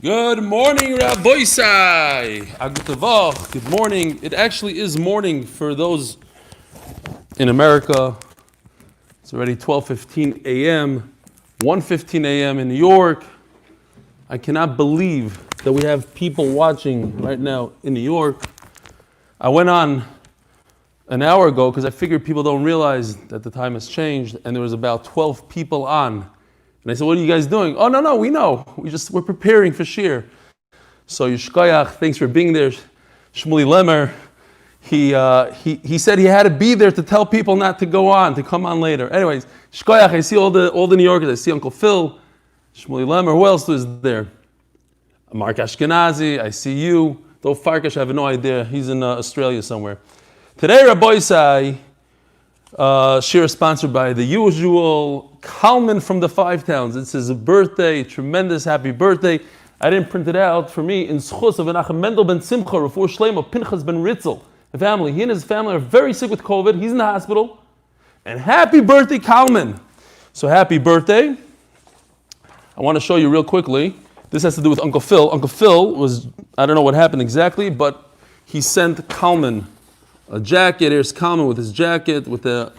Good morning, Rabbi Sai. Good morning. It actually is morning for those in America. It's already 12:15 a.m., 1:15 a.m. in New York. I cannot believe that we have people watching right now in New York. I went on an hour ago because I figured people don't realize that the time has changed, and there was about 12 people on. And I said, what are you guys doing? Oh, no, we know. We're preparing for Shir. So Yishkoyach, thanks for being there. Shmooze Lemmer, he said he had to be there to tell people not to go on, to come on later. Anyways, Yishkoyach, I see all the New Yorkers. I see Uncle Phil, Shmooze Lemmer. Who else is there? Mark Ashkenazi, I see you. Though Farkash, I have no idea. He's in Australia somewhere. Today, Rabbi Sai, Shir is sponsored by the usual Kalman from the Five Towns. It's his birthday, tremendous happy birthday. I didn't print it out for me. In Schus of Menachem Mendel ben Simcha, Refuah Shlema, Pinchas ben Ritzel, the family. He and his family are very sick with COVID. He's in the hospital. And happy birthday, Kalman. So happy birthday. I want to show you real quickly. This has to do with Uncle Phil. Uncle Phil was, I don't know what happened exactly, but he sent Kalman a jacket. Here's Kalman with his jacket, with the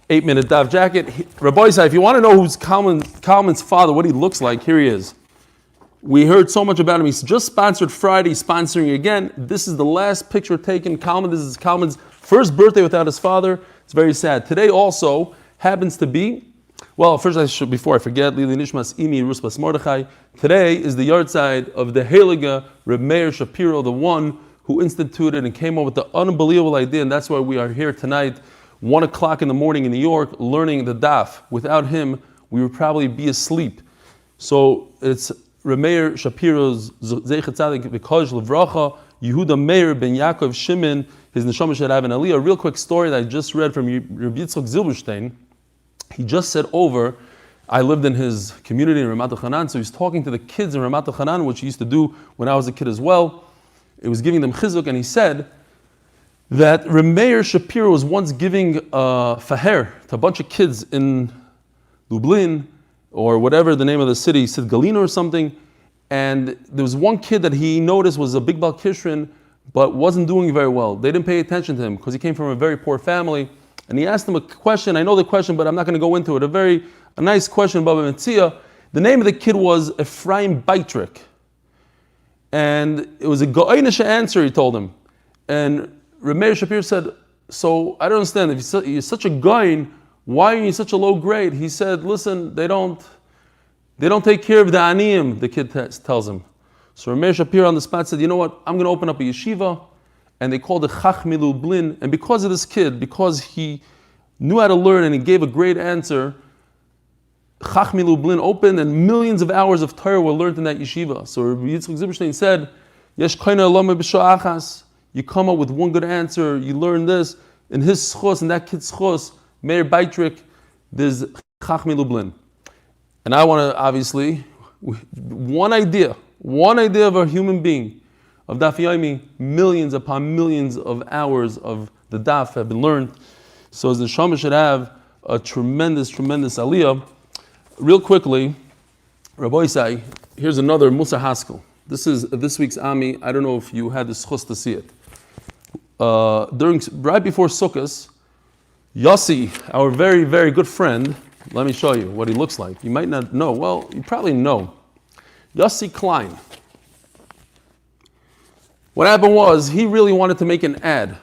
8-minute Daf jacket. Rabbi Sai, if you want to know who's Kalman's father, what he looks like, here he is. We heard so much about him. He's just sponsored Friday, sponsoring again. This is the last picture taken. This is Kalman's first birthday without his father. It's very sad. Today also happens to be, well, first before I forget, Lili Nishmas Imi Ruspas Mordechai. Today is the Yaartzeit of the Heilige Reb Meir Shapiro, the one who instituted and came up with the unbelievable idea, and that's why we are here tonight, 1 o'clock in the morning in New York, learning the Daf. Without him, we would probably be asleep. So it's Reb Meir Shapiro's Zeichet Tzadik V'Koj Levracha, Yehuda Meir ben Yaakov Shimon, his Neshama Shel Avin Aliyah. A real quick story that I just read from Rabbi Yitzchak Zilberstein. He just said over, I lived in his community in Ramat Hanan, so he's talking to the kids in Ramat Hanan, which he used to do when I was a kid as well. It was giving them chizuk, and he said that Reb Meir Shapiro was once giving faher to a bunch of kids in Lublin, or whatever the name of the city, Sid Galina or something, and there was one kid that he noticed was a big Bal Kishrin, but wasn't doing very well. They didn't pay attention to him because he came from a very poor family, and he asked them a question. I know the question, but I'm not going to go into it. A nice question, Baba Metzia. The name of the kid was Ephraim Beitrik. And it was a go'inish answer, he told him. And Reb Meir Shapiro said, so I don't understand, if you're such a goyin, why are you such a low grade? He said, listen, they don't take care of the aniyim, the kid tells him. So Reb Meir Shapiro on the spot said, you know what, I'm going to open up a yeshiva, and they called it Chachmi Lublin, and because of this kid, because he knew how to learn and he gave a great answer, Chachmi Lublin opened, and millions of hours of Torah were learned in that yeshiva. So Rabbi Yitzchak Zilberstein said, Yesh koina alama b'shah achas. You come up with one good answer, you learn this. In his schos, in that kid's schos, Meir Beitrik, there's Chachmi Lublin. And I want to, obviously, one idea of a human being, of Daf Yomi, millions upon millions of hours of the Daf have been learned. So the Neshama should have a tremendous aliyah. Real quickly, Rabbi Sai, here's another Musa Haskell. This is this week's Ami. I don't know if you had the schus to see it. Right before Sukkot, Yossi, our very, very good friend, let me show you what he looks like. You might not know. Well, you probably know. Yossi Klein. What happened was, he really wanted to make an ad.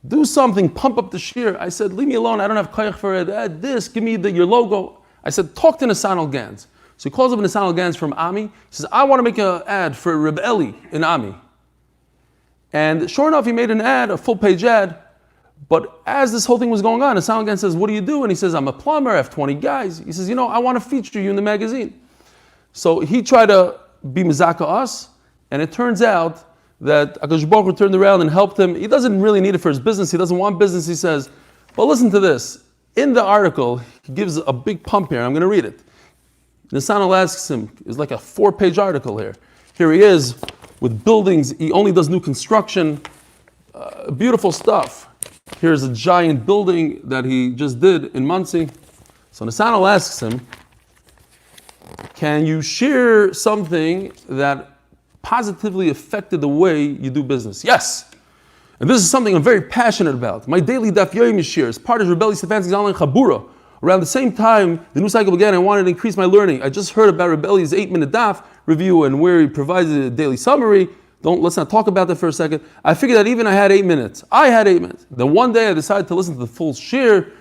Do something, pump up the shir. I said, leave me alone. I don't have koyach for an ad. Give me your logo. I said, talk to Nissan Gans. So he calls up Nissan Gans from Ami. He says, I want to make an ad for Reb Eli in Ami. And sure enough, he made an ad, a full-page ad. But as this whole thing was going on, Nissan Gans says, what do you do? And he says, I'm a plumber, I have 20 guys. He says, I want to feature you in the magazine. So he tried to be mizaka us, and it turns out that HaKadosh Baruch Hu turned around and helped him. He doesn't really need it for his business. He doesn't want business. He says, but listen to this. In the article, he gives a big pump here. I'm going to read it. Nisanel asks him, it's like a 4-page article here. Here he is with buildings. He only does new construction. Beautiful stuff. Here's a giant building that he just did in Monsey. So Nisanel asks him, can you share something that positively affected the way you do business? Yes. And this is something I'm very passionate about. My daily Daf Yomi share is part of Eli Stefansky's online Chabura. Around the same time the new cycle began, I wanted to increase my learning. I just heard about Eli's 8-minute Daf review and where he provides a daily summary. Let's not talk about that for a second. I figured that even I had 8 minutes. I had 8 minutes. Then one day I decided to listen to the full shir,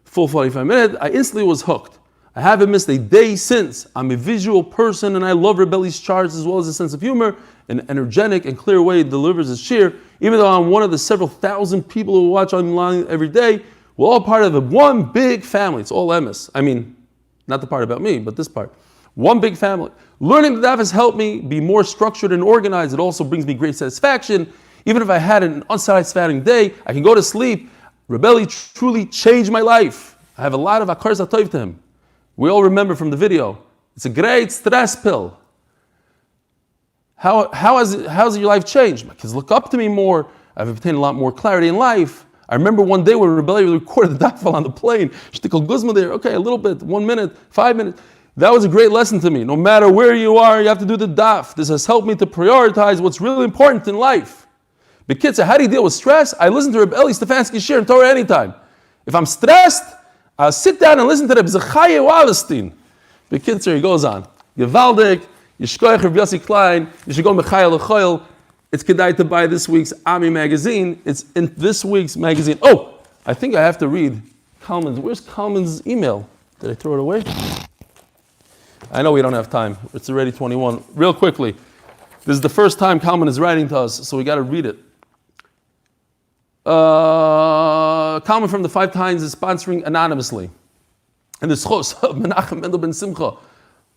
full 45 minutes. I instantly was hooked. I haven't missed a day since. I'm a visual person and I love Rebelli's charts as well as his sense of humor. An energetic and clear way he delivers his shir. Even though I'm one of the several thousand people who watch online every day, we're all part of one big family. It's all emes. I mean, not the part about me, but this part. One big family. Learning the daf has helped me be more structured and organized. It also brings me great satisfaction. Even if I had an unsatisfying day, I can go to sleep. Rebelli truly changed my life. I have a lot of akar zatov to him. We all remember from the video. It's a great stress pill. How has your life changed? My kids look up to me more. I've obtained a lot more clarity in life. I remember one day when Rebelli recorded the daf on the plane. Shtikal guzma there. Okay, a little bit, 1 minute, 5 minutes. That was a great lesson to me. No matter where you are, you have to do the daf. This has helped me to prioritize what's really important in life. Bekitza, how do you deal with stress? I listen to Eli Stefansky shir in Torah anytime. If I'm stressed, I'll sit down and listen to Reb Zechariah Wallerstein. Bekitza, he goes on. Gevaldik, Yishkoich Reb Yossi Klein, you should go Mechayel Lechoyel. It's kedai to buy this week's Ami magazine. It's in this week's magazine. Oh, I think I have to read Kalman's. Where's Kalman's email? Did I throw it away? I know we don't have time. It's already 21. Real quickly, this is the first time Kalman is writing to us, so we got to read it. Kalman from the 5 Times is sponsoring anonymously. And the schos of Menachem Mendel ben Simcha,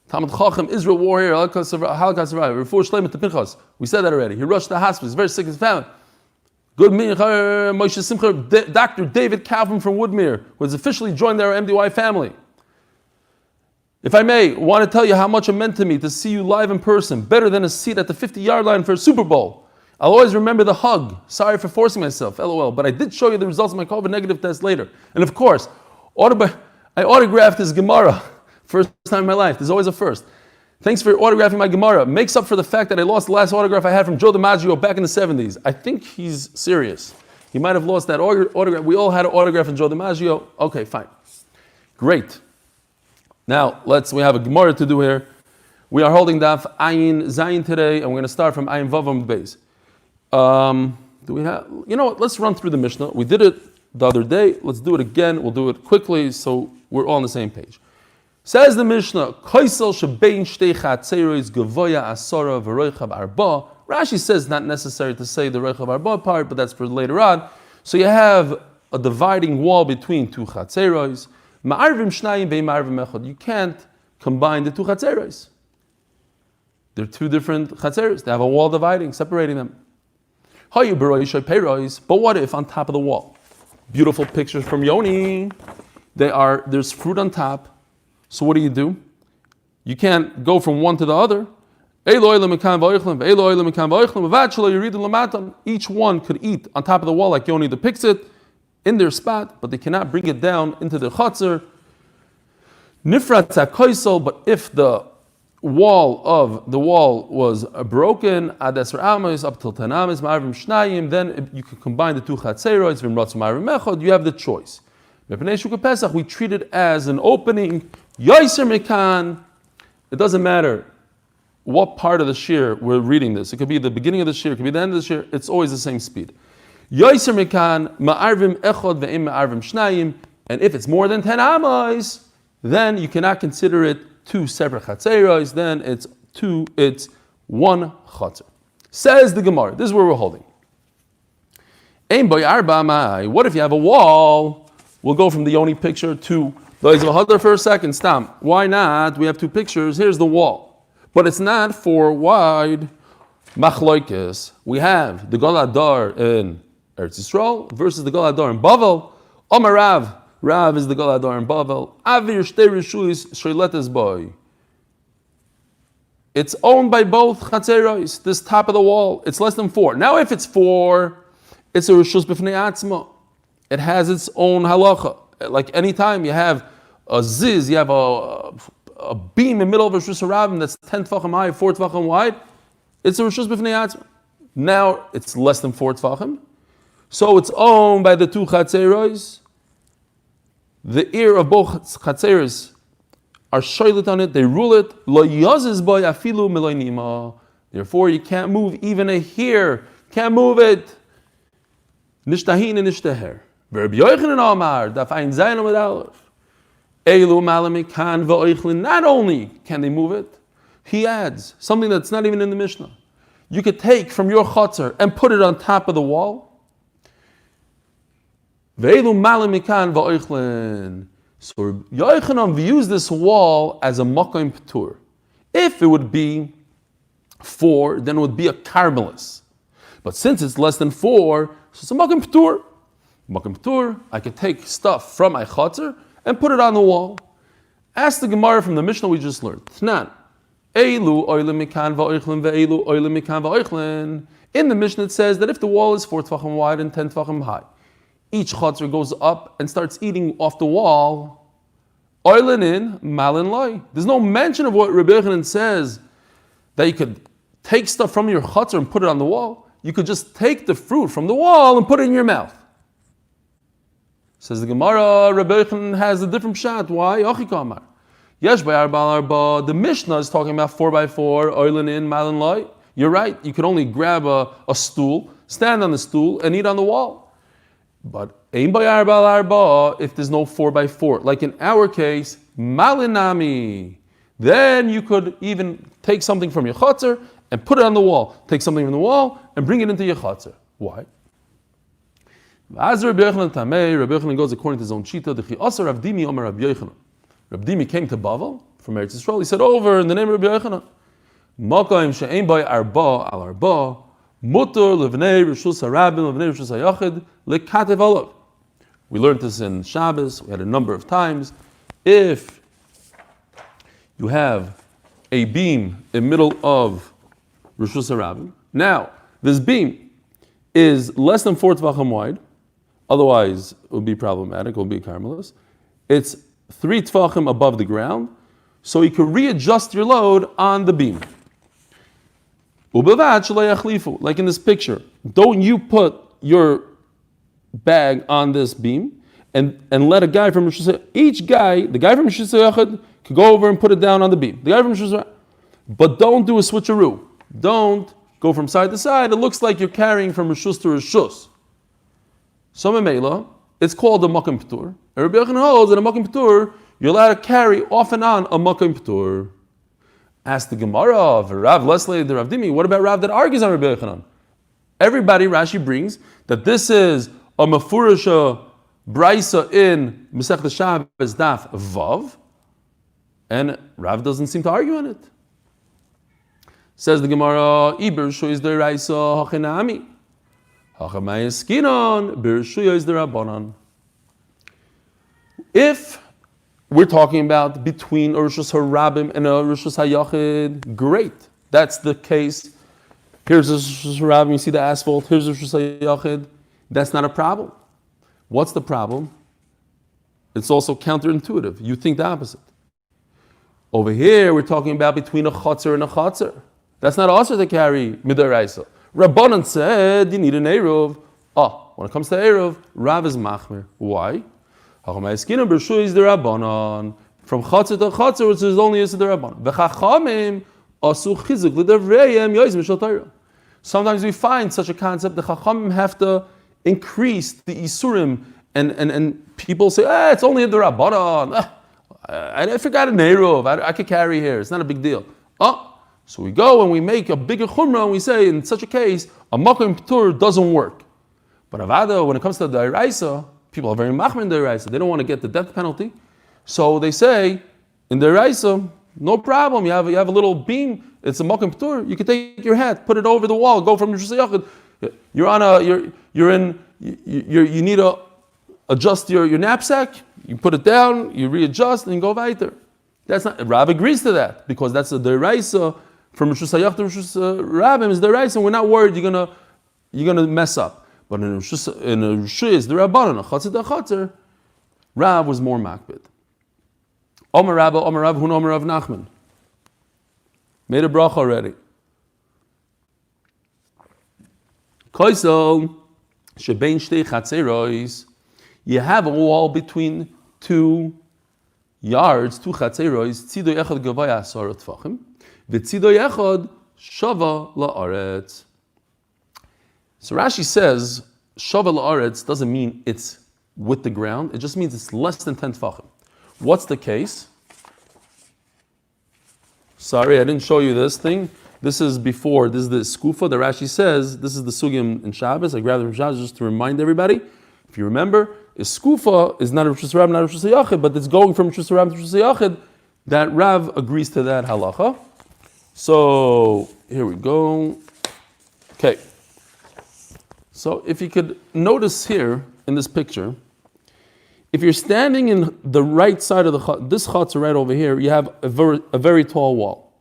Talmud Chacham, Israel warrior, Holocaust survivor, Refuah Shleimah to Pinchas. We said that already. He rushed to the hospital. He's very sick. His family. Good Moshe Simcha, Dr. David Kaufman from Woodmere, who has officially joined our MDY family. If I may, want to tell you how much it meant to me to see you live in person, better than a seat at the 50-yard line for a Super Bowl. I'll always remember the hug. Sorry for forcing myself, LOL, but I did show you the results of my COVID negative test later. And of course, I autographed his Gemara. First time in my life. There's always a first. Thanks for autographing my Gemara. Makes up for the fact that I lost the last autograph I had from Joe DiMaggio back in the 70s. I think he's serious. He might have lost that autograph. We all had an autograph from Joe DiMaggio. Okay, fine. Great. Now, we have a Gemara to do here. We are holding Daf Ayin Zayin today, and we're going to start from Ayin Vav Amud Beis. Do we have? You know what? Let's run through the Mishnah. We did it the other day. Let's do it again. We'll do it quickly so we're all on the same page. Says the Mishnah, Koisel shebein shtei chatzeros gavoya asora v'roichav arba. Rashi says not necessary to say the roichav arba part, but that's for later on. So you have a dividing wall between 2 chatzeros. Ma'arvim shnayim ve'im ma'arvim echad. You can't combine the 2 chatzeros. They're 2 different chatzeros. They have a wall dividing, separating them. Hayu b'roishay peiros. But what if on top of the wall? Beautiful pictures from Yoni. There's fruit on top. So what do? You can't go from one to the other. Each one could eat on top of the wall like Yoni depicts it in their spot, but they cannot bring it down into the chatzar. Nifrat tzakaisel, but if the wall was broken, adesar amos up till 10 amos, ma'arvim shnayim, then you can combine the 2 chatzeros, v'imratz ma'arvim echad. You have the choice. We treat it as an opening. Yoiser mekan. It doesn't matter what part of the shir we're reading this. It could be the beginning of the shir, it could be the end of the shir. It's always the same speed. Yoiser mekan ma'arvim echad ve'im ma'arvim shnayim. And if it's more than 10 amos, then you cannot consider it 2 separate chatzeros. Then it's 1 chatzer. Says the Gemara. This is where we're holding. Ein boy arba mai. What if you have a wall? We'll go from the Yoni picture to the Hadar for a second. Stop. Why not? We have 2 pictures. Here's the wall. But it's not 4 wide. Machloikis. We have the Goladar in Eretz Yisrael versus the Goladar in Bavel. Omer Rav. Rav is the Goladar in Bavel. Avir shtei rishuis shreiletes boy. It's owned by both chatzeros. This top of the wall. It's less than 4. Now if it's 4, it's a rishus b'fnei atzma. It has its own halacha. Like any time you have a ziz, you have a beam in the middle of a Rishus Harabim that's 10 Tvachim high, 4 Tvachim wide, it's a Rishus B'fnei Atzma. Now it's less than 4 Tvachim. So it's owned by the two Chatzeros. The ear of both Chatzeros are shoylet on it, they rule it. Lo yazis boy afilu miloi nima. Therefore you can't move even a hair. Can't move it. Nishtahin and nishtaher. Verb Yochanan Amar, Daf Ein Zayin Amud Aleph. Elu malamikan va'oichlin. Not only can they move it, he adds something that's not even in the Mishnah. You could take from your chutzner and put it on top of the wall. Ve'elu malamikan va'oichlin. So Yochanan views this wall as a makom p'tur. If it would be 4, then it would be a carmelis. But since it's less than 4, so it's a makom p'tur. Makom p'tur, I could take stuff from my chutzner and put it on the wall. Ask the Gemara from the Mishnah we just learned. Tnan. Eilu oilim mikan va'oichlin ve'eilu oilim mikan va'oichlin. In the Mishnah it says that if the wall is 4 tvachim wide and 10 tvachim high, each chutzner goes up and starts eating off the wall. Oilin in, malin loy. There's no mention of what Rabbi Yochanan says that you could take stuff from your chutzner and put it on the wall. You could just take the fruit from the wall and put it in your mouth. Says the Gemara, Rabbi Yochanan has a different pshat. Why? Achikamar. Yesh b'arba arba. The Mishnah is talking about 4x4, oilin in, malin loy. You're right. You could only grab a stool, stand on the stool, and eat on the wall. But ein b'arba arba, if there's no 4x4, like in our case, malinami, then you could even take something from your chutzner and put it on the wall. Take something from the wall and bring it into your chutzner. Why? As Rabbi Yochanan goes according to his own shita. Rav Dimi came to Bavel from Eretz Yisrael. He said, over in the name of Rabbi Yochanan, Makom she'ein by arba al arba, mutar levnei rishus harabim levnei rishus hayachid lekatev olav. We learned this in Shabbos. We had a number of times. If you have a beam in the middle of rishus harabim, now this beam is less than 4 tvachim wide. Otherwise, it would be problematic. It would be a carmelis. It's 3 tvachim above the ground, so you can readjust your load on the beam. Like in this picture, don't you put your bag on this beam and let a guy from each guy, the guy from Rishus Hayachid, could go over and put it down on the beam. The guy from Rishus, but don't do a switcheroo. Don't go from side to side. It looks like you're carrying from Rishus to Rishus. So Memela, it's called a makom p'tur. And Rabbi Yochanan holds that a makom p'tur, you're allowed to carry off and on a makom p'tur. Ask the Gemara of Rav Leslie the Rav Dimi, what about Rav that argues on Rabbi Yochanan? Everybody, Rashi brings that this is a mefurisha brisa in Masechta Shabbos Daf Vav, and Rav doesn't seem to argue on it. Says the Gemara, Iber shu is the raisa hachinami. If we're talking about between a Rishus Harabim and a Rishus Hayachid, great. That's the case. Here's a Rishus Harabim, you see the asphalt. Here's a Rishus Hayachid. That's not a problem. What's the problem? It's also counterintuitive. You think the opposite. Over here, we're talking about between a Chotzer and a Chotzer. That's not also to carry Midaraisa. Rabbanan said you need an Eruv. When it comes to Eruv, Rav is Machmir. Why? From Chatzir to Chatzir, which is only used to the Rabbanan. Sometimes we find such a concept, the Chachamim have to increase the Isurim, and people say, it's only the Rabbanan. I forgot an Eruv, I could carry here, it's not a big deal. So we go and we make a bigger chumrah and we say, in such a case, a makom p'tur doesn't work. But avada, when it comes to the deraisa, people are very machmir in the deraisa. They don't want to get the death penalty. So they say, in the deraisa, no problem. You have a little beam. It's a makom p'tur. You can take your hat, put it over the wall, go from Rishus Hayachid. You need to adjust your knapsack. You put it down, you readjust, and you go weiter. That's not. Rav agrees to that because that's a deraisa. From Rishus Hayach to Rishus Rabim is the right, and we're not worried you're gonna mess up. But in a Rishus the Rabbanan, a Chatzir, Rav was more makbid. Omer Rabba, Hun Omer Rav Nachman. Made a bracha already. Koisel, shebein shtei chatzeros. You have a wall between two yards, two chatzeros. Tzido echad gavaya 10 tfachim, v'tzido echad shava la'aretz. So Rashi says shava la'aretz doesn't mean it's with the ground. It just means it's less than 10 tfachim. What's the case? Sorry, I didn't show you this thing. This is before. This is the skufa that Rashi says. This is the sugim in Shabbos. I grabbed it from Shabbos just to remind everybody. If you remember, is skufa is not a Rishus Rab, not a Rishus Yachid, but it's going from Rishus Rab to Rishus Yachid. That Rav agrees to that halacha. So here we go. Okay. So if you could notice here in this picture, if you're standing in the right side of this chutzner right over here, you have a very tall wall.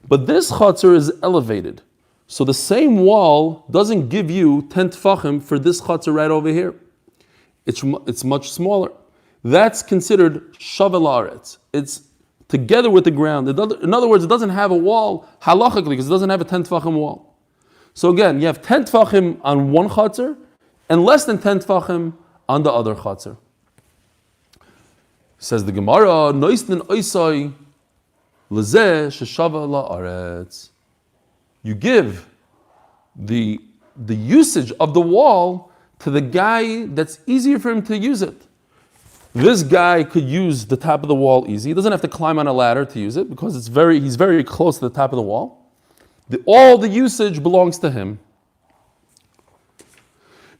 But this chutzner is elevated. So the same wall doesn't give you 10 tfachim for this chutzner right over here. It's much smaller. That's considered shavel la'aretz. It's together with the ground. In other words, it doesn't have a wall halachically because it doesn't have a 10 tfachim wall. So again, you have 10 tfachim on one chutzner and less than 10 tfachim on the other chutzner. Says the Gemara, Noisnin oisai lezeh sheshava la'aretz. You give the usage of the wall to the guy that's easier for him to use it. This guy could use the top of the wall easy. He doesn't have to climb on a ladder to use it because he's very close to the top of the wall. All the usage belongs to him.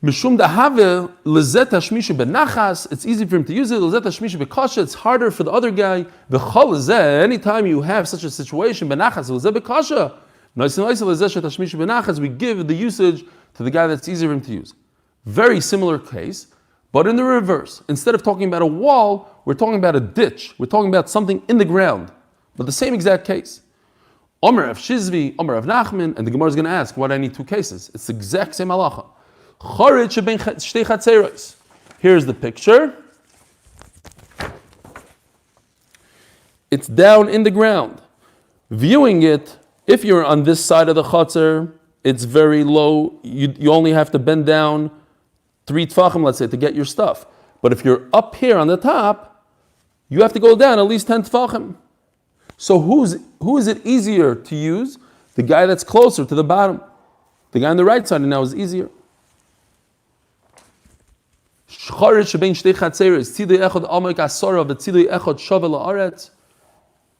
Mishum dahave lezet hashmisha benachas. It's easy for him to use it. Lezet hashmisha bekasha. It's harder for the other guy. V'chol lezeh. Anytime you have such a situation, benachas lezeh bekasha. Noisin noisin lezeh shet hashmisha benachas. We give the usage to the guy that's easier for him to use. Very similar case, but in the reverse. Instead of talking about a wall, we're talking about a ditch. We're talking about something in the ground, but the same exact case. Omer of Shizvi, Omer of Nachman, and the Gemara is going to ask, why do I need two cases? It's the exact same halacha. Here's the picture. It's down in the ground. Viewing it, if you're on this side of the chutzner, it's very low. You only have to bend down 3 tfachim, let's say, to get your stuff. But if you're up here on the top, you have to go down at least 10 tfachim. So who is it easier to use? The guy that's closer to the bottom. The guy on the right side now is easier.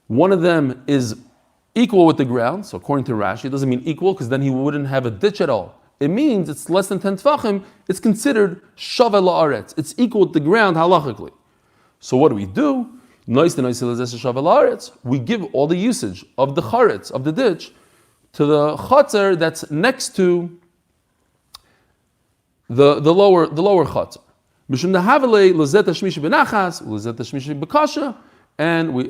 One of them is equal with the ground. So according to Rashi, it doesn't mean equal because then he wouldn't have a ditch at all. It means it's less than 10 tfachim. It's considered shavel la'aretz. It's equal with the ground halachically. So what do? We give all the usage of the charetz, of the ditch, to the chutzner that's next to the lower chutzner. And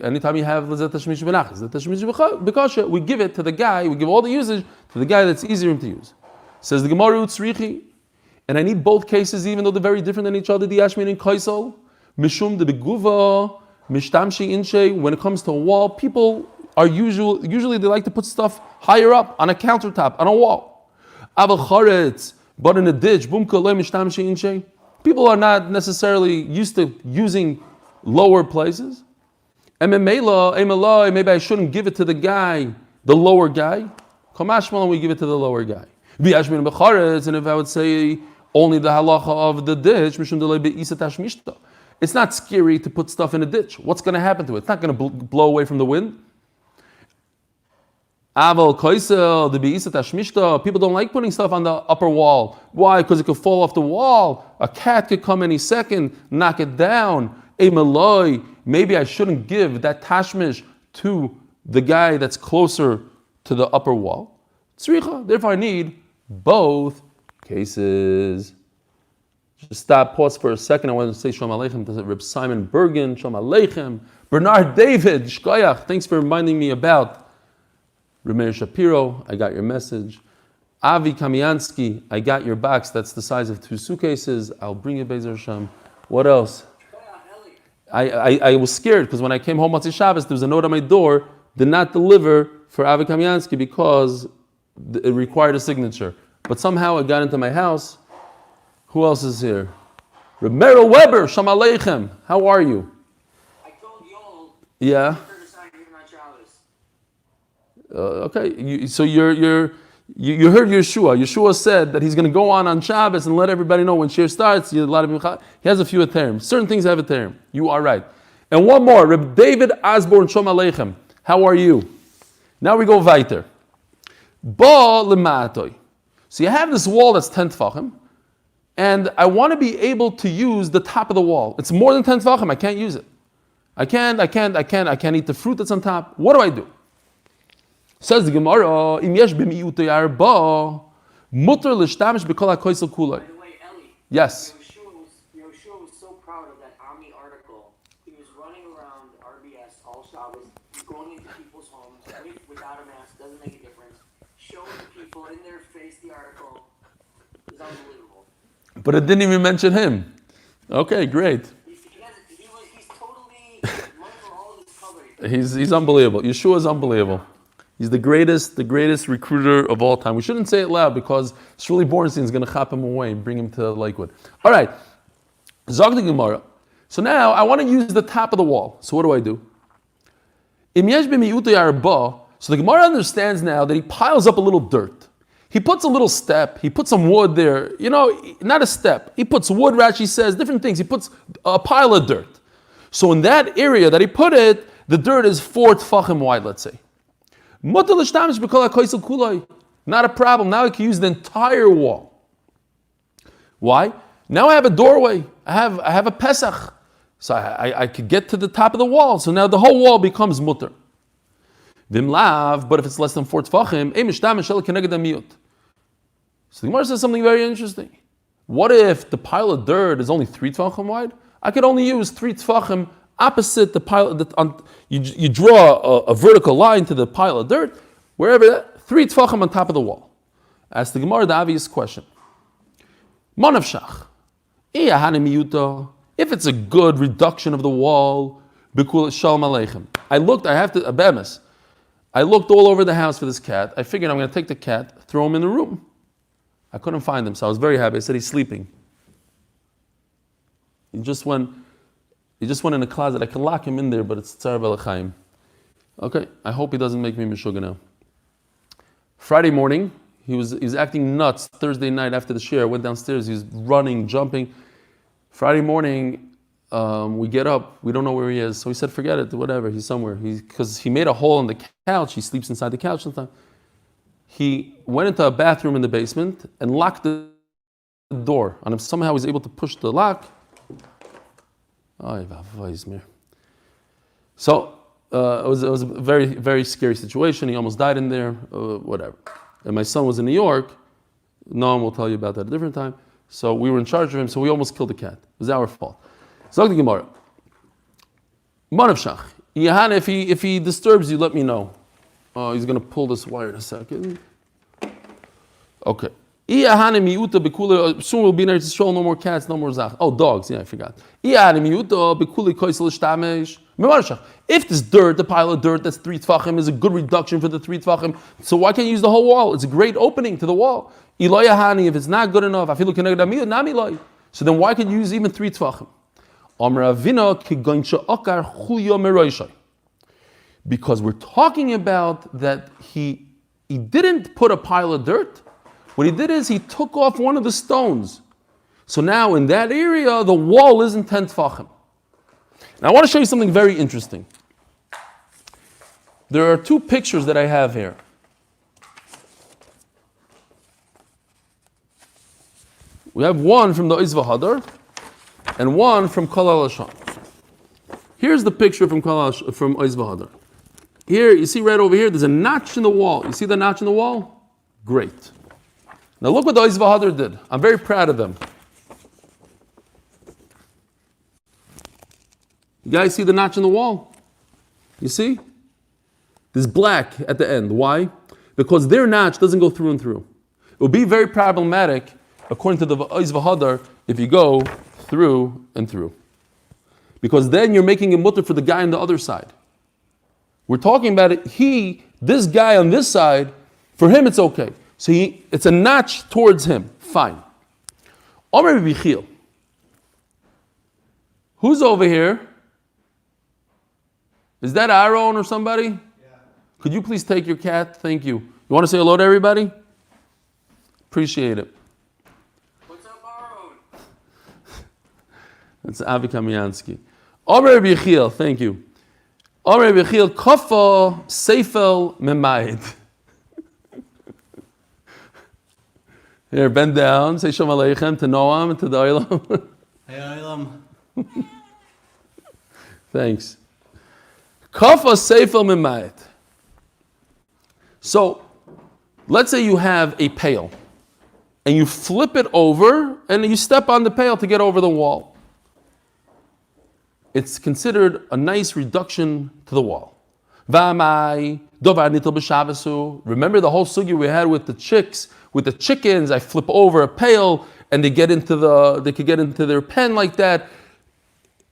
anytime you have lezet hashmish benachas, we give it to the guy. We give all the usage to the guy that's easier to use. Says the Gemara Utzrichi, and I need both cases, even though they're very different than each other. The Yashmin and Kaisel, Mishum the Beguva, Mishtamshi Inshe. When it comes to a wall, people are usually they like to put stuff higher up on a countertop, on a wall. Aval Charetz, but in a ditch, Bumka le Mishtamshi Inshe. People are not necessarily used to using lower places. And maybe I shouldn't give it to the guy, the lower guy. Kamashmalan, we give it to the lower guy. And if I would say only the halacha of the ditch, it's not scary to put stuff in a ditch. What's going to happen to it? It's not going to blow away from the wind. Aval koisel, the be'isat hashmishta. People don't like putting stuff on the upper wall. Why? Because it could fall off the wall. A cat could come any second, knock it down. A maloi. Maybe I shouldn't give that tashmish to the guy that's closer to the upper wall. Tzricha. Therefore, I need both cases. Just stop, pause for a second. I want to say Shalom Aleichem to Reb Simon Bergen. Shalom Aleichem. Bernard David, Shkoyach. Thanks for reminding me about Meir Shapiro, I got your message. Avi Kamiansky, I got your box. That's the size of 2 suitcases. I'll bring you Bezer Hashem. What else? I was scared because when I came home Motzei Shabbos, there was a note on my door, did not deliver for Avi Kamyansky because it required a signature. But somehow it got into my house. Who else is here? Reb Meir Weber, Shalom Aleichem. How are you? I told Yoel. Yeah. Okay. So you heard Yeshua. Yeshua said that he's going to go on Shabbos and let everybody know when Shir starts. He has a few terms. Certain things have a term. You are right. And one more. Reb David Osborne, Shalom Aleichem. How are you? Now we go weiter. Ba lematoi. So you have this wall that's 10 tefachim, and I want to be able to use the top of the wall. It's more than 10 tefachim. I can't use it. I can't eat the fruit that's on top. What do I do? Says the Gemara, Im yesh b'mi'utei arba, mutar l'shtamish b'kol ha'koisel kulay. By the way, Eli. Yes. Yoshua was so proud of that Army article. He was running around RBS all Shabbos, going into people's homes without a mask, doesn't make a difference. Showing the people in their face the article. It was unbelievable. But it didn't even mention him. Okay, great. He's totally all of his cover. He's unbelievable. Yeshua is unbelievable. He's the greatest recruiter of all time. We shouldn't say it loud because Shirley Bornstein is going to chop him away and bring him to Lakewood. All right. Zog the Gemara. So now I want to use the top of the wall. So what do? Im yesh b'mi'utei arba. So the Gemara understands now that he piles up a little dirt. He puts a little step. He puts some wood there. Not a step. He puts wood, Rashi says, different things. He puts a pile of dirt. So in that area that he put it, the dirt is 4 tefachim wide, let's say. Not a problem. Now I can use the entire wall. Why? Now I have a doorway. I have a Pesach. So I could get to the top of the wall. So now the whole wall becomes mutter. Vimlav, but if it's less than 4 tefachim, so the Gemara says something very interesting. What if the pile of dirt is only 3 tefachim wide? I could only use 3 tefachim opposite the pile. You draw a vertical line to the pile of dirt, wherever 3 tefachim on top of the wall. Ask the Gemara the obvious question. Manavshach. If it's a good reduction of the wall, shalom aleichem. I looked all over the house for this cat. I figured I'm going to take the cat, throw him in the room. I couldn't find him, so I was very happy. I said he's sleeping. He just went in the closet. I can lock him in there, but it's tzar b'lechaim. Okay, I hope he doesn't make me mishuga now. Friday morning, he was acting nuts. Thursday night after the share, I went downstairs. He was running, jumping. Friday morning, we get up. We don't know where he is. So he said, forget it, whatever. He's somewhere. Because he made a hole in the couch. He sleeps inside the couch sometimes. He went into a bathroom in the basement and locked the door on him. Somehow he was able to push the lock. So it was a very, very scary situation. He almost died in there, whatever. And my son was in New York. Noam will tell you about that at a different time. So we were in charge of him, so we almost killed the cat. It was our fault. Zog the Gemara. Manavshach. If he disturbs you, let me know. Oh, he's going to pull this wire in a second. Okay. Soon we'll be in Eretz Yisrael, no more cats, no more zach. Oh, dogs, yeah, I forgot. If this dirt, the pile of dirt that's 3 tefachim, is a good reduction for the 3 tefachim, so why can't you use the whole wall? It's a great opening to the wall. If it's not good enough, so then why can't you use even 3 tefachim? Because we're talking about that he didn't put a pile of dirt. What he did is he took off one of the stones. So now in that area, the wall isn't 10 tefachim. Now I want to show you something very interesting. There are 2 pictures that I have here. We have one from the Oz V'Hadar and one from Kol HaLashon. Here's the picture from Oz V'Hadar. Here, you see right over here, there's a notch in the wall. You see the notch in the wall? Great. Now look what the Oz V'Hadar did. I'm very proud of them. You guys see the notch in the wall? You see? There's black at the end. Why? Because their notch doesn't go through and through. It would be very problematic, according to the Oz V'Hadar, if you go through and through. because then you're making a mutter for the guy on the other side. We're talking about it. This guy on this side, for him it's okay. So it's a notch towards him. Fine. Omer Bichil. Who's over here? Is that Aaron or somebody? Yeah. Could you please take your cat? Thank you. You want to say hello to everybody? Appreciate it. What's up, Aaron? That's Avi Kamiansky. Omer Bichil, thank you. Omer Bichil, Kofa Seifel Memayid. Here, bend down, say Shalom Aleichem to Noam and to the Olam. Hey, Olam. Thanks. Kafa Seifel Mimayit. So, let's say you have a pail, and you flip it over, and you step on the pail to get over the wall. It's considered a nice reduction to the wall. V'amai dovar nitel b'shabasu. Remember the whole sugi we had with the chickens. I flip over a pail, and they could get into their pen like that.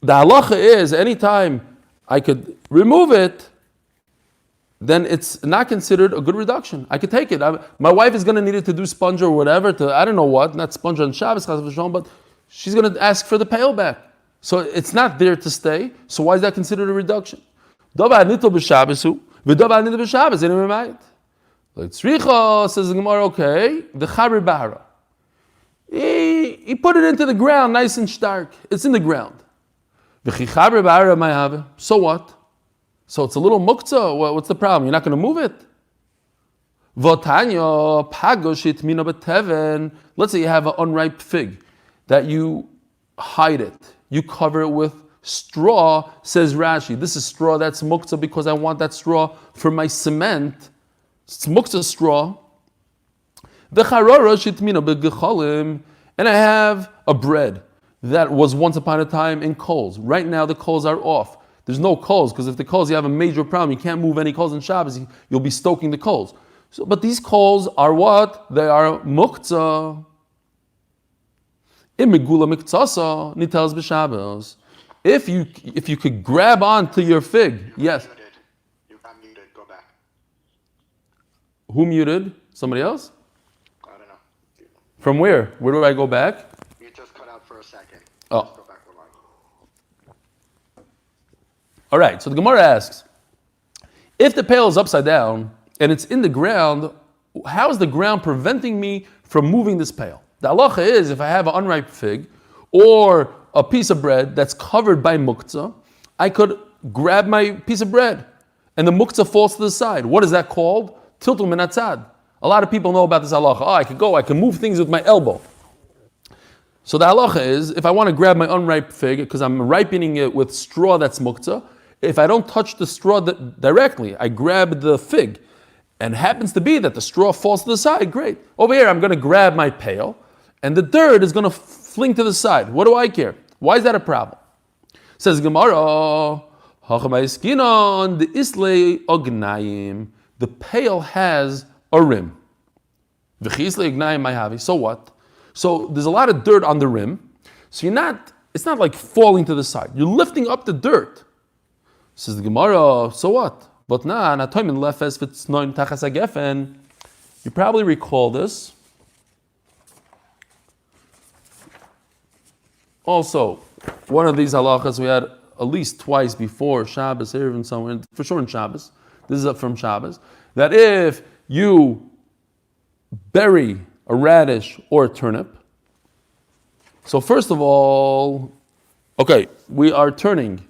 The halacha is, anytime I could remove it, then it's not considered a good reduction. I could take it. My wife is going to need it to do sponge or whatever, I don't know what, not sponge on Shabbos, but she's going to ask for the pail back. So it's not there to stay. So why is that considered a reduction? Like Tzricha says the Gemara, okay, the Chabri Bahara. He put it into the ground, nice and stark. It's in the ground. So what? So it's a little muktzah. What's the problem? You're not going to move it. Let's say you have an unripe fig that you hide it. You cover it with straw, says Rashi. This is straw, that's muktzah because I want that straw for my cement. It's muktzah straw. And I have a bread that was once upon a time in coals. Right now the coals are off. There's no coals, because if the coals, you have a major problem. You can't move any coals in Shabbos. You'll be stoking the coals. So, but these coals are what? They are muktzah. If you could grab onto your fig, yes. You got muted. Go back. Who muted? Somebody else? I don't know. From where? Where do I go back? You just cut out for a second. Oh. Just go back one line. All right, so the Gemara asks, if the pail is upside down and it's in the ground, how is the ground preventing me from moving this pail? The halacha is, if I have an unripe fig or a piece of bread that's covered by muktzah, I could grab my piece of bread and the muktzah falls to the side. What is that called? Tiltul min hatzad. A lot of people know about this halacha. I can move things with my elbow. So the halacha is, if I want to grab my unripe fig, because I'm ripening it with straw that's muktzah, if I don't touch the straw directly, I grab the fig, and it happens to be that the straw falls to the side, great. Over here, I'm going to grab my pail, and the dirt is going to fling to the side. What do I care? Why is that a problem? Says Gemara, the pail has a rim. So what? So there's a lot of dirt on the rim. So it's not like falling to the side. You're lifting up the dirt. Says the Gemara, so what? But you probably recall this. Also, one of these halachas we had at least twice before Shabbos, Eruvin somewhere, for sure in Shabbos. This is from Shabbos. That if you bury a radish or a turnip. So first of all, okay, we are turning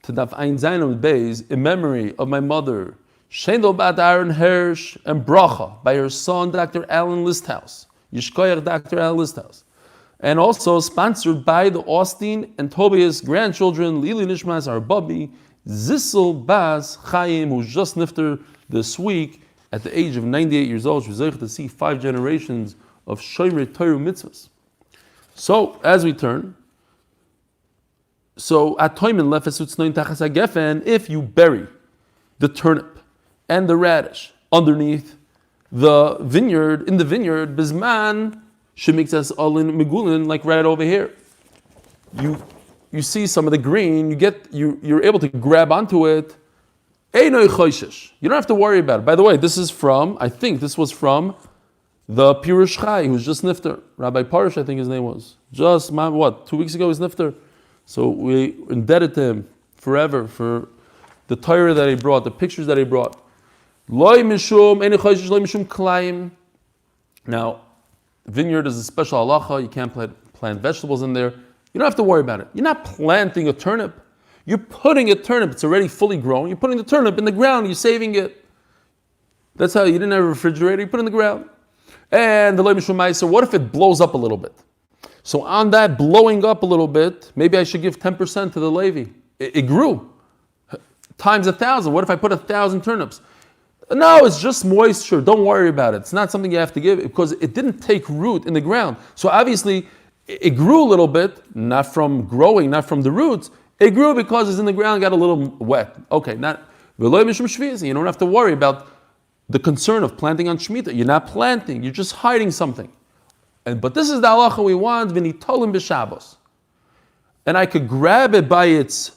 to Daf Amud Beis in memory of my mother, Shendel Bat Aaron Hirsch and Bracha, by her son, Dr. Alan Listhouse. Yishkoyach Dr. Alan Listhouse. And also sponsored by the Austin and Tobias grandchildren, Lili Nishmas, our Bubby, Zissel Bas Chaim, who's just nifter this week at the age of 98 years old. She was able to see 5 generations of Shomer Torah mitzvahs. So, as we turn, so at Toimin Lefesutz Noin Tachas HaGefen, if you bury the turnip and the radish underneath the vineyard, in the vineyard, Bizman Shemikzas Alin Migulin, like right over here. you see some of the green, you're able to grab onto it. You don't have to worry about it. By the way, I think this was from the Pirush Chai, who's just nifter. Rabbi Parish, I think his name was. 2 weeks ago, he's nifter. So we indebted to him forever for the Torah that he brought, the pictures that he brought. Now, vineyard is a special halacha. You can't plant vegetables in there. You don't have to worry about it. You're not planting a turnip. You're putting a turnip. It's already fully grown. You're putting the turnip in the ground. You're saving it. That's how you didn't have a refrigerator. You put it in the ground. And the loy mishum ma'aser, what if it blows up a little bit? So on that blowing up a little bit, maybe I should give 10% to the Levi. It grew times 1,000. What if I put 1,000 turnips? No, it's just moisture. Don't worry about it. It's not something you have to give because it didn't take root in the ground. So obviously, it grew a little bit, not from growing, not from the roots. It grew because it's in the ground, got a little wet. Okay, not v'lo mishum shviza. You don't have to worry about the concern of planting on Shemitah. You're not planting. You're just hiding something. But this is the halacha we want. V'nitolim b'Shabbos. And I could grab it by its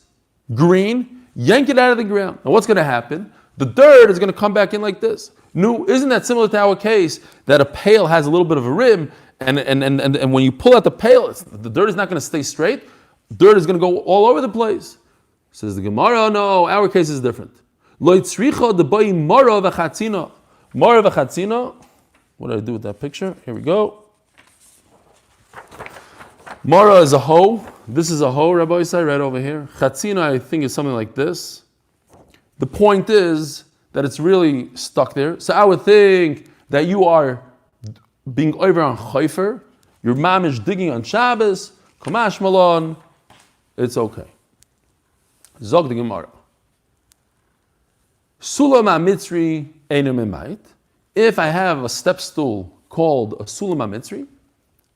green, yank it out of the ground. Now what's going to happen? The dirt is going to come back in like this. No, isn't that similar to our case that a pail has a little bit of a rim, and when you pull out the pail, the dirt is not going to stay straight. Dirt is going to go all over the place. Says the Gemara, no, our case is different. Lo yitzricha debai mara v'chatzina. Mara v'chatzina. What did I do with that picture? Here we go. Mara is a hoe. This is a hoe, Rabbi Isai, right over here. Chatzina, I think, is something like this. The point is that it's really stuck there. So I would think that you are being over on Chayfer, your mom is digging on Shabbos, Kamash Malon, it's okay. Zog the Gemara. Sulam HaMitzri Einu Memait. If I have a step stool called a Sulam HaMitzri,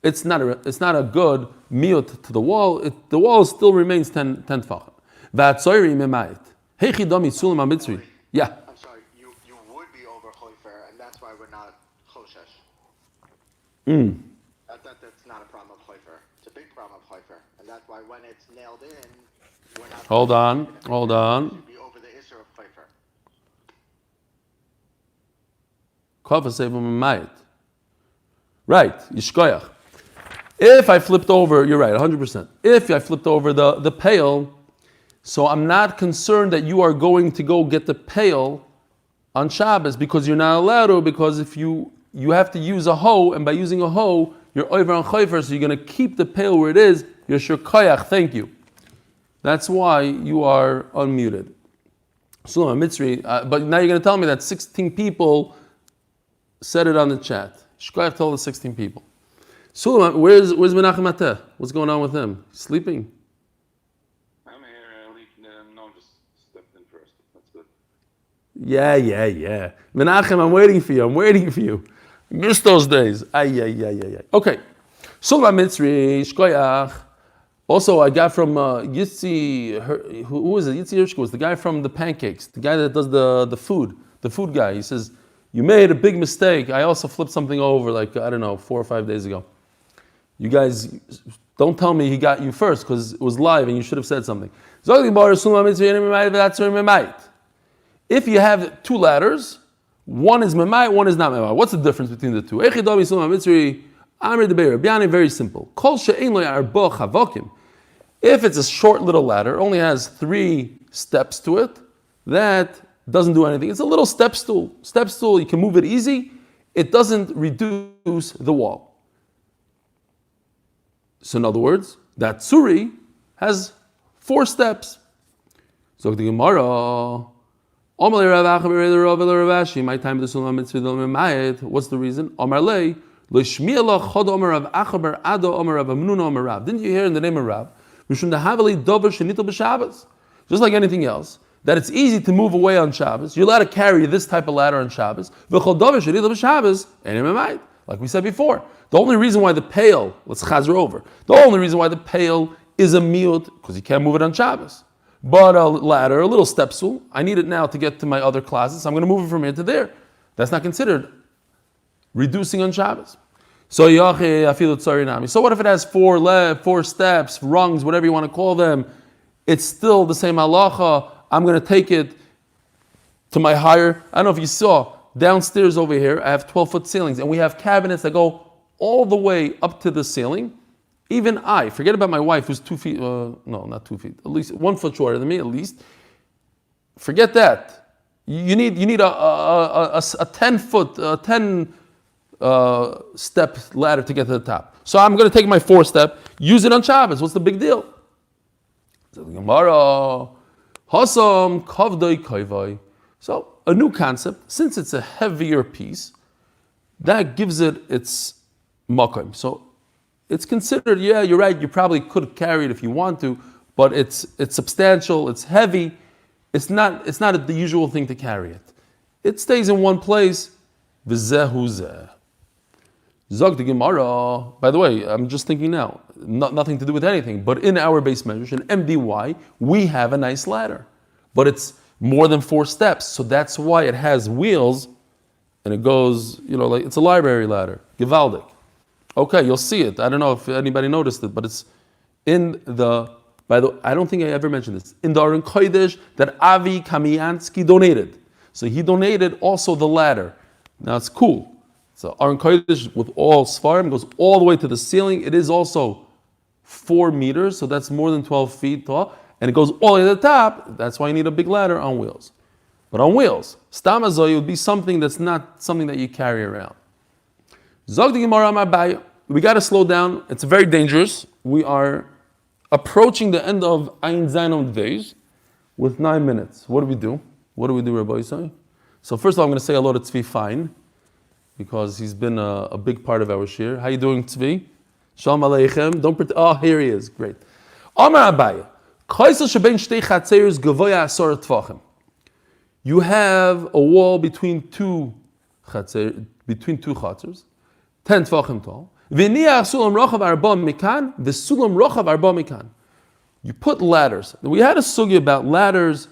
it's not a good miut to the wall. The wall still remains 10 tefachim. V'atzoyri Memait. Heichidami Sulam HaMitzri. Yeah. I'm sorry, you would be over Hoifer, and that's why we're not Choshesh. That's not a problem of Hoifer. It's a big problem of Hoifer. And that's why when it's nailed in, we're not... Hold on. It should be over the Isser of Hoifer. Right, Yishkoyach. If I flipped over, you're right, 100%. If I flipped over the pail, so I'm not concerned that you are going to go get the pail on Shabbos because you're not allowed to, because if you have to use a hoe, and by using a hoe, you're over on Chayfer, so you're going to keep the pail where it is. You're shurkoyach, thank you. That's why you are unmuted. Sulam HaMitzri, but now you're going to tell me that 16 people said it on the chat. Shkoyach told the 16 people. Sulam, where's Menachem Ateh? What's going on with him? Sleeping? I'm here. No, just stepped in first. That's good. Yeah. Menachem, I'm waiting for you. Missed those days. Ay. Okay. Sulam HaMitzri, Shkoyach. Also, I got from Yitzi, who was it? Yitzi Hirschko was the guy from the pancakes, the guy that does the food guy. He says, you made a big mistake. I also flipped something over 4 or 5 days ago. You guys, don't tell me he got you first because it was live and you should have said something. If you have two ladders, one is memai, one is not memai. What's the difference between the two? Very simple. If it's a short little ladder, only has 3 steps to it, that doesn't do anything. It's a little step stool. Step stool, you can move it easy. It doesn't reduce the wall. So in other words, that tsuri has 4 steps. So the Gemara, my time what's the reason? Didn't you hear in the name of Rav? Just like anything else, that it's easy to move away on Shabbos. You're allowed to carry this type of ladder on Shabbos. Like we said before, the only reason why the pail, let's chazer over, the only reason why the pail is a miut, because you can't move it on Shabbos. But a ladder, a little step stool, I need it now to get to my other closets. I'm going to move it from here to there. That's not considered reducing on Shabbos. So what if it has four steps, rungs, whatever you want to call them? It's still the same halacha. I'm going to take it to my higher. I don't know if you saw downstairs over here. I have 12-foot ceilings, and we have cabinets that go all the way up to the ceiling. Even I, forget about my wife, who's 2 feet. No, not 2 feet. At least 1 foot shorter than me. At least. Forget that. You need a 10-foot, 10 step ladder to get to the top. So I'm going to take my 4-step, use it on Shabbos. What's the big deal? So the Gemara, Hasam kavdai kaivai. So a new concept, since it's a heavier piece, that gives it its makom. So it's considered, yeah, you're right, you probably could carry it if you want to, but it's substantial, it's heavy. It's not the usual thing to carry it. It stays in one place. V'zehu zeh. Zog the Gemara. By the way, I'm just thinking now, nothing to do with anything, but in our base measures, in MDY, we have a nice ladder. But it's more than 4 steps, so that's why it has wheels, and it goes, like it's a library ladder. Givaldik. Okay, you'll see it. I don't know if anybody noticed it, but it's in the, by the way, I don't think I ever mentioned this, in the Aron Kodesh that Avi Kamiansky donated. So he donated also the ladder. Now it's cool. So Aron Kodesh with all Sfarim goes all the way to the ceiling. It is also 4 meters, so that's more than 12 feet tall. And it goes all the way to the top. That's why you need a big ladder on wheels. But on wheels, Stamazoy would be something that's not something that you carry around. Zog the Gemara Mabaya. We got to slow down. It's very dangerous. We are approaching the end of Ayin Zayin Amud Beis with 9 minutes. What do we do? Rabbi Yisai? So first of all, I'm going to say hello to Tzvi Fine, because he's been a big part of our shir. How you doing, Tzvi? Shalom Aleichem. Don't pretend. Oh, here he is. Great. Amar Abaya. You have a wall between two chatzers, 10 tvachim tall. You put ladders. We had a sugi about ladders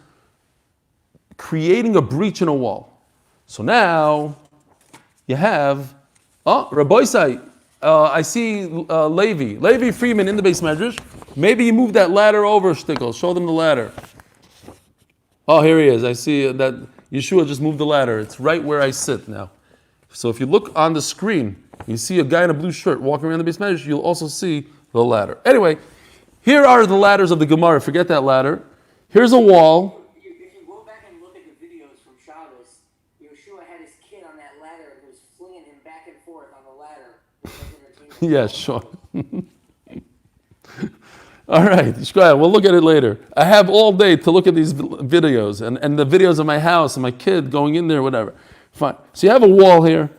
creating a breach in a wall. So now you have, Rabbi Isai, I see Levi Freeman in the base measures. Maybe you move that ladder over, Shtickle. Show them the ladder. Oh, here he is. I see that Yeshua just moved the ladder. It's right where I sit now. So if you look on the screen, you see a guy in a blue shirt walking around the base measures, you'll also see the ladder. Anyway, here are the ladders of the Gemara. Forget that ladder. Here's a wall. If you go back and look at the videos from Shabbos, Yeshua had his kid on that ladder and was flinging him back and forth on the ladder. Yeah, sure. All right, we'll look at it later. I have all day to look at these videos and the videos of my house and my kid going in there, whatever. Fine. So you have a wall here,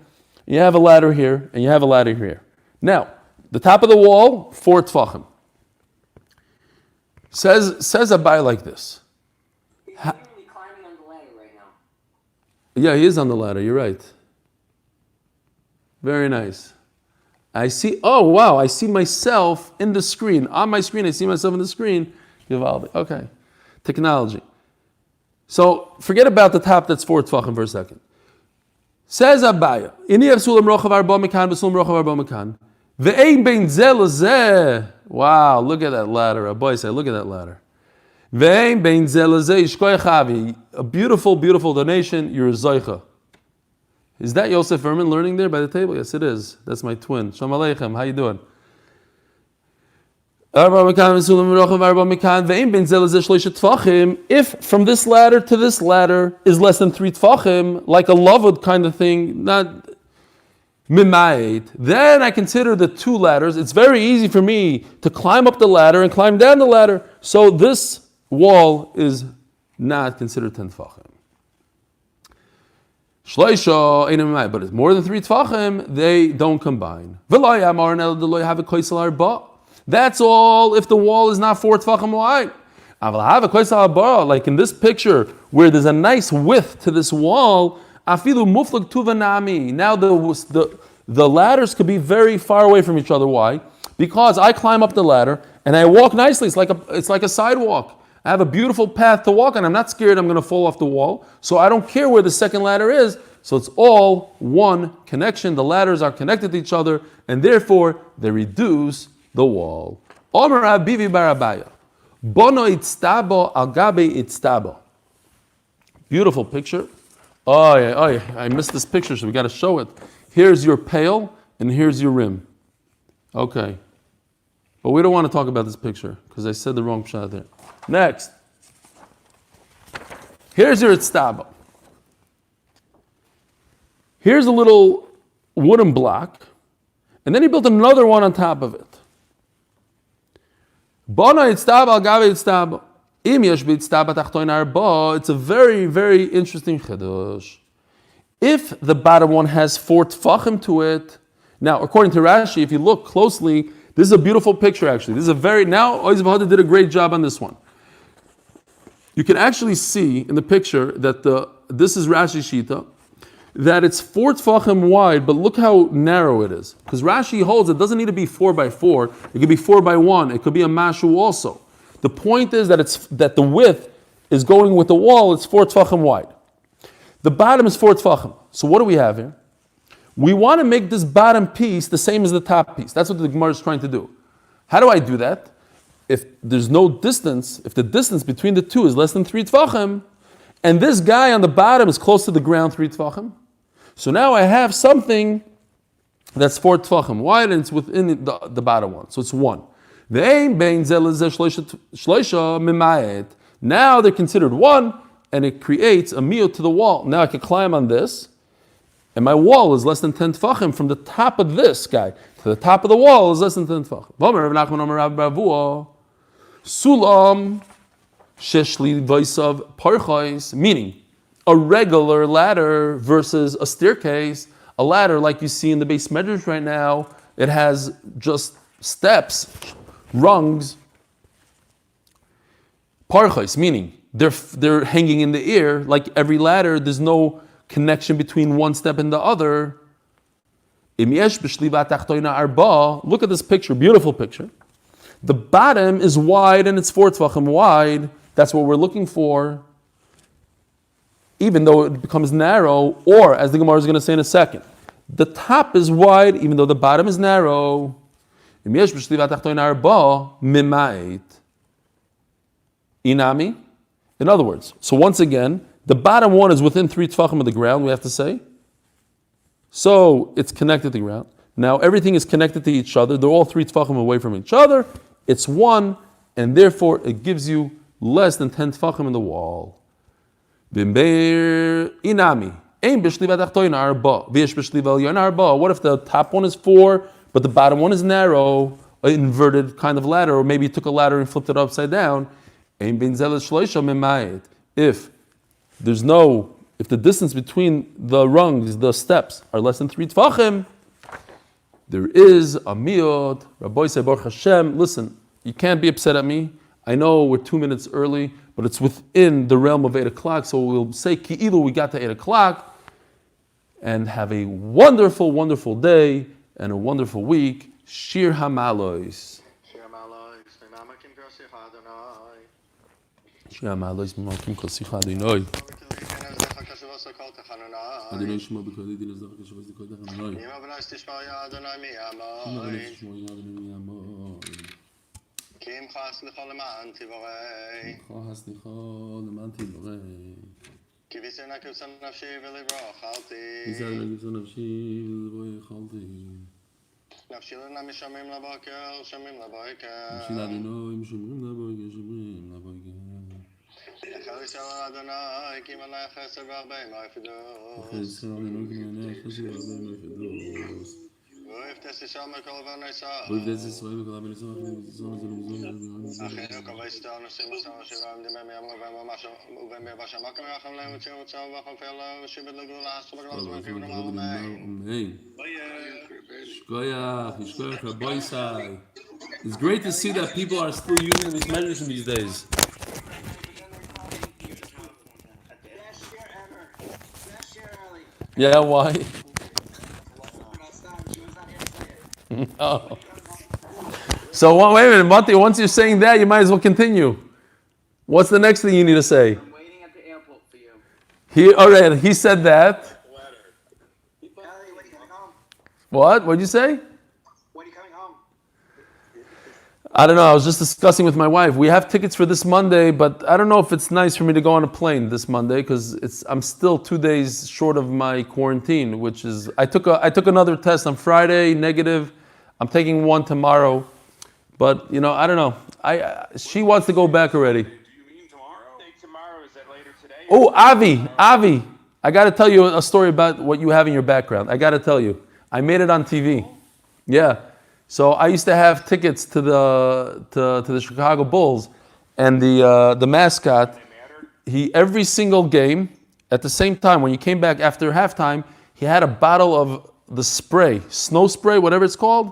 you have a ladder here, and you have a ladder here. Now, the top of the wall, 4 tfachim. Says Abai like this. He's literally climbing on the ladder right now. Yeah, he is on the ladder, you're right. Very nice. I see myself in the screen. On my screen, I see myself in the screen. Okay. Technology. So forget about the top that's 4 tfachim for a second. Says Abaya, Ini sulam rochav arba mekan v'sulam rochav arba mekan. Ve'ein bein zeh lezeh. Wow, look at that ladder. Abaya said, look at that ladder. Ve'ein bein zeh lezeh yishkoyach avi. A beautiful, beautiful donation. You're a zoicha. Is that Yosef Erman learning there by the table? Yes, it is. That's my twin. Shalom Aleichem. How you doing? If from this ladder to this ladder is less than 3 tfachim, like a lavud kind of thing, not mimayit, then I consider the 2 ladders. It's very easy for me to climb up the ladder and climb down the ladder. So this wall is not considered 10 tfachim. Shloisha, but it's more than 3 tfachim, they don't combine. That's all if the wall is not 4 tfachim wide. Like in this picture, where there's a nice width to this wall, now the ladders could be very far away from each other. Why? Because I climb up the ladder and I walk nicely. It's like a sidewalk. I have a beautiful path to walk on. I'm not scared I'm going to fall off the wall. So I don't care where the second ladder is So it's all one connection. The ladders are connected to each other, and therefore they reduce the wall. Omer Abivi bar Abaya. Bono itztabo al gabe itztabo. Beautiful picture. Oh, I missed this picture, so we got to show it. Here's your pail, and here's your rim. Okay. But we don't want to talk about this picture, because I said the wrong pshat there. Next. Here's your itztabo. Here's a little wooden block, and then he built another one on top of it. It's a very, very interesting chiddush. If the bottom one has 4 tfachim to it, now according to Rashi, if you look closely, this is a beautiful picture actually. This is a very, now Oiz Vahada did a great job on this one. You can actually see in the picture that this is Rashi Shita, that it's 4 tfachim wide, but look how narrow it is. Because Rashi holds it doesn't need to be 4 by 4, it could be 4 by 1, it could be a mashu also. The point is that the width is going with the wall, it's 4 tfachim wide. The bottom is 4 tfachim. So what do we have here? We want to make this bottom piece the same as the top piece. That's what the Gemara is trying to do. How do I do that? If there's no distance, if the distance between the two is less than 3 tfachim, and this guy on the bottom is close to the ground 3 tfachim, so now I have something that's 4 tfachim wide and it's within the bottom one. So it's 1. Now they're considered 1 and it creates a miyot to the wall. Now I can climb on this and my wall is less than 10 tfachim from the top of this guy to the top of the wall is less than 10 tfachim. Sulam sheshli vaisav parchais, meaning a regular ladder versus a staircase. A ladder, like you see in the base measures right now, it has just steps, rungs. Parchais, meaning they're hanging in the air. Like every ladder, there's no connection between one step and the other. Look at this picture, beautiful picture. The bottom is wide and it's 4 tfachim wide. That's what we're looking for. Even though it becomes narrow, or as the Gemara is going to say in a second, the top is wide, even though the bottom is narrow. Inami. In other words, so once again, the bottom one is within 3 tfachim of the ground, we have to say. So it's connected to the ground. Now everything is connected to each other. They're all 3 tfachim away from each other. It's 1, and therefore it gives you less than 10 tfachim in the wall. Inami. What if the top one is 4, but the bottom one is narrow, an inverted kind of ladder, or maybe you took a ladder and flipped it upside down? If the distance between the rungs, the steps, are less than 3 tfachim, there is a miyot. Rabbi say, Baruch Hashem, listen, you can't be upset at me. I know we're 2 minutes early, but it's within the realm of 8 o'clock, so we'll say ki'ilu, we got to 8 o'clock, and have a wonderful, wonderful day, and a wonderful week. Shir HaMalois. Shir HaMalois, Mimamakim Kosicha Adonai. Shir HaMalois, Mimamakim Kosicha Adonai. Adonai Shema B'Kol Yidin Azach Yeshavaz D'Kol Adonai. Yima B'Nais Tishma Ya Adonai Mi'amoi. Kim Chas L'chol L'man Tivorei. Chas L'chol L'man Tivorei. Ki Visir Nakivsan Nafshi V'Livro Chalti. Visir Nakivsan Nafshi V'Livro Chalti. Nafshi L'na Mishamim L'Boker, Shamim L'Boker. Nafshi L'Adonai Mishamim L'Boker, Shamim L'Boker. Echel Yisrael Adonai, Ki Malay Chesed V'Arbei Ma'ifidus. Echel Yisrael Adonai, Ki Malay Chesed V'Arbei Ma'ifidus. V'Yiftes Yisrael Mekol V'Nisah. V'Yiftes Yisrael Mekol V'Nisah. Achinu Kavayster Nosim Masam Shivam Dimem Yamlo V'Mir Bashamakim Yacham Leim V'Tzir V'Tzir V'Cham Fe'Lo V'Shibit L'Gula Ha'Subak L'Zman Kivim Amen. Shkoyach, Shkoyach, Rabbi Sai. It's great to see that people are still using these measures in these days. Yeah, why? Oh. So wait a minute, Mati, once you're saying that, you might as well continue. What's the next thing you need to say? I'm waiting at the airport for you. He said that. What? What'd you say? When are you coming home? I don't know. I was just discussing with my wife. We have tickets for this Monday, but I don't know if it's nice for me to go on a plane this Monday because I'm still 2 days short of my quarantine, which is I took another test on Friday, negative. I'm taking one tomorrow, but I don't know. She wants to go back already. Do you mean tomorrow? I think tomorrow, is that later today? Oh, Avi, I got to tell you a story about what you have in your background. I got to tell you, I made it on TV. Yeah. So I used to have tickets to the Chicago Bulls, and the mascot. He every single game at the same time when you came back after halftime, he had a bottle of the spray, snow spray, whatever it's called.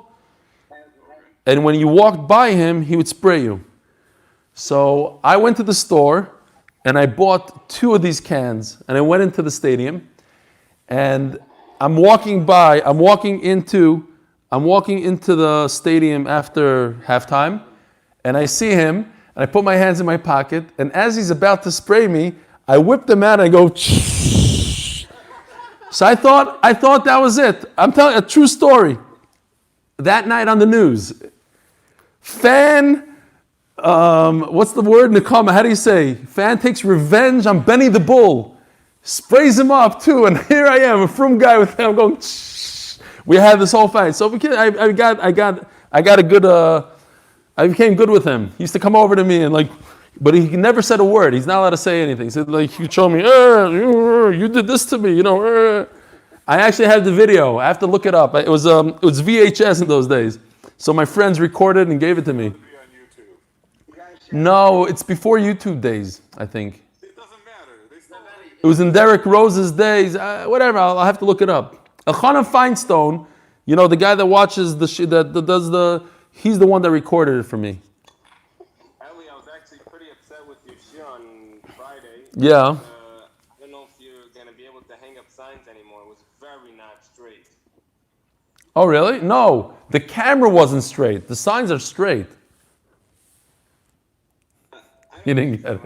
And when you walked by him, he would spray you. So I went to the store and I bought 2 of these cans, and I went into the stadium, and I'm walking into the stadium after halftime, and I see him, and I put my hands in my pocket, and as he's about to spray me, I whip them out and I go, so I thought that was it. I'm telling you a true story. That night on the news, what's the word, Nakama? How do you say? Fan takes revenge on Benny the Bull. Sprays him up too, and here I am, a frum guy with him. I'm going, we had this whole fight. So I got a good, I became good with him. He used to come over to me and but he never said a word. He's not allowed to say anything. He said he told me, you did this to me, I actually have the video. I have to look it up. It was VHS in those days. So my friends recorded and gave it to me. No, it's before YouTube days, I think. It doesn't matter. It was in Derek Rose's days. Whatever, I'll have to look it up. Elchanan Feinstein, the guy that watches he's the one that recorded it for me. Eli, I was actually pretty upset with your shit on Friday. Yeah. I don't know if you're going to be able to hang up signs anymore. It was very not straight. Oh, really? No, the camera wasn't straight. The signs are straight. You didn't get it.